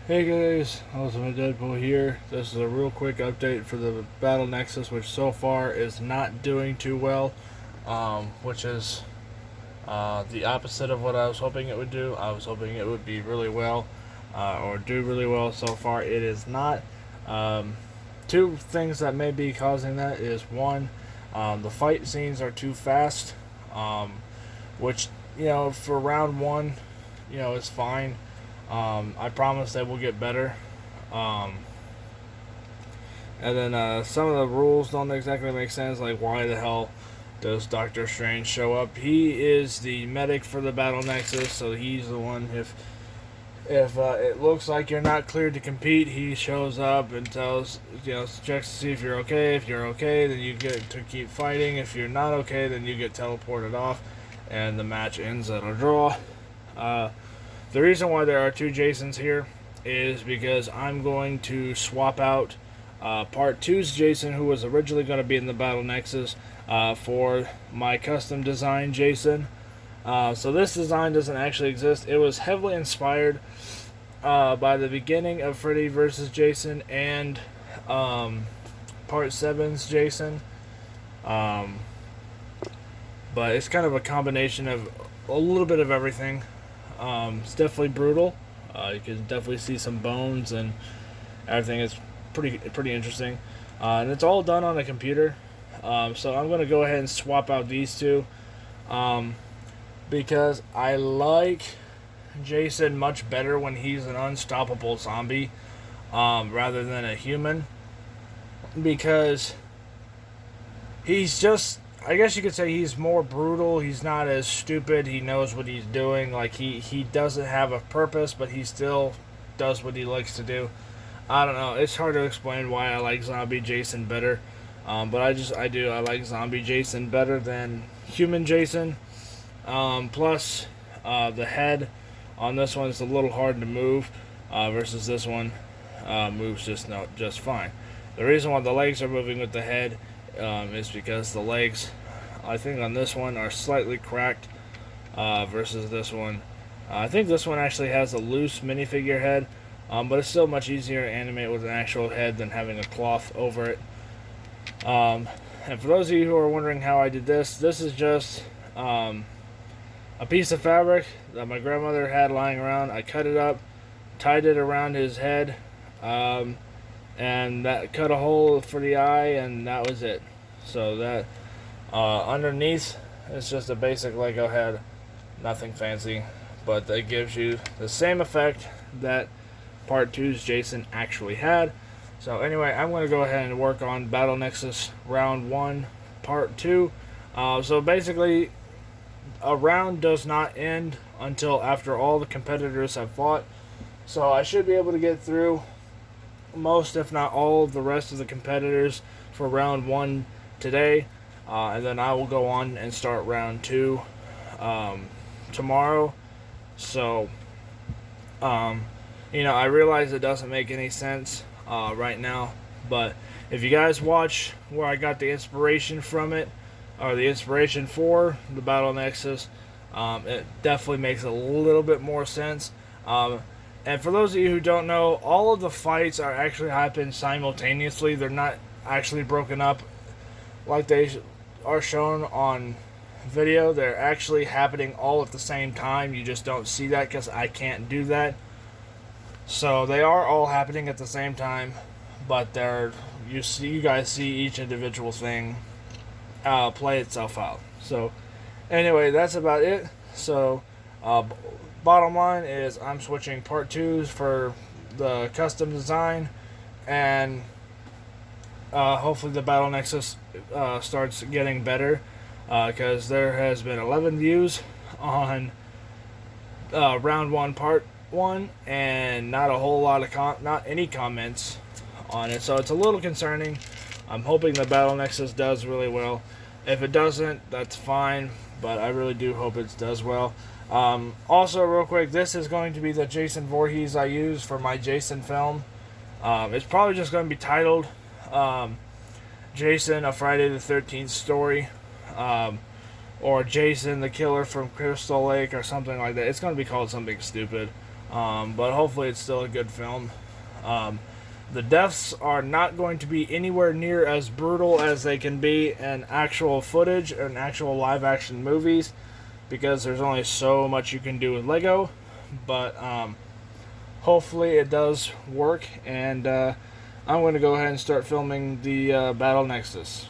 Hey guys, Ultimate Deadpool here. This is a real quick update for the Battle Nexus, which so far is not doing too well, which is the opposite of what I was hoping it would do. I was hoping it would be really well, or do really well. So far, it is not. Um, Two things that may be causing that is one, the fight scenes are too fast, um, which, for round one, is fine. I promise they will get better. Um, and then some of the rules don't exactly make sense. Like, why the hell does Doctor Strange show up? He is the medic for the Battle Nexus, so he's the one. If it looks like you're not cleared to compete, he shows up and tells, checks to see if you're okay. If you're okay, then you get to keep fighting. If you're not okay, then you get teleported off, and the match ends at a draw. The reason why there are two Jasons here is because I'm going to swap out Part two's Jason, who was originally going to be in the Battle Nexus, for my custom design Jason. So this design doesn't actually exist. It was heavily inspired by the beginning of Freddy vs. Jason and Part seven's Jason. Um, but it's kind of a combination of a little bit of everything. It's definitely brutal. You can definitely see some bones and everything. Is pretty interesting, and it's all done on a computer. So I'm gonna go ahead and swap out these two, because I like Jason much better when he's an unstoppable zombie, rather than a human, because he's just, I guess you could say he's more brutal. He's not as stupid. He knows what he's doing. Like, he doesn't have a purpose, but he still does what he likes to do. I don't know. It's hard to explain why I like Zombie Jason better. But I do. I like Zombie Jason better than Human Jason. Plus, the head on this one is a little hard to move, versus this one moves just fine. The reason why the legs are moving with the head is because the legs, I think on this one, are slightly cracked, versus this one. I think this one actually has a loose minifigure head, but it's still much easier to animate with an actual head than having a cloth over it. And for those of you who are wondering how I did this, this is just a piece of fabric that my grandmother had lying around. I cut it up, tied it around his head, and that cut a hole for the eye, and that was it. So that underneath, it's just a basic Lego head, nothing fancy, but that gives you the same effect that Part two's Jason actually had. So anyway, I'm going to go ahead and work on Battle Nexus Round 1, Part 2. So basically, a round does not end until after all the competitors have fought. So I should be able to get through most, if not all, of the rest of the competitors for Round 1 today. And then I will go on and start Round 2 tomorrow. So, I realize it doesn't make any sense right now, but if you guys watch where I got the inspiration from it, or the inspiration for the Battle Nexus, it definitely makes a little bit more sense. And for those of you who don't know, all of the fights are actually happening simultaneously. They're not actually broken up like they are shown on video. They're actually happening all at the same time. You just don't see that because I can't do that. So they are all happening at the same time, but you guys see each individual thing play itself out. So anyway, that's about it. So bottom line is I'm switching Part 2s for the custom design, and hopefully the Battle Nexus starts getting better, because there has been 11 views on Round 1 Part 1, and not a whole lot of not any comments on it, so it's a little concerning. I'm hoping the Battle Nexus does really well. If it doesn't, that's fine, but I really do hope it does well. Also, real quick, this is going to be the Jason Voorhees I use for my Jason film. It's probably just going to be titled Jason, a Friday the 13th story, or Jason the Killer from Crystal Lake, or something like that. It's going to be called something stupid. But hopefully it's still a good film. The deaths are not going to be anywhere near as brutal as they can be in actual footage and actual live action movies, because there's only so much you can do with Lego. But hopefully it does work, and I'm going to go ahead and start filming the Battle Nexus.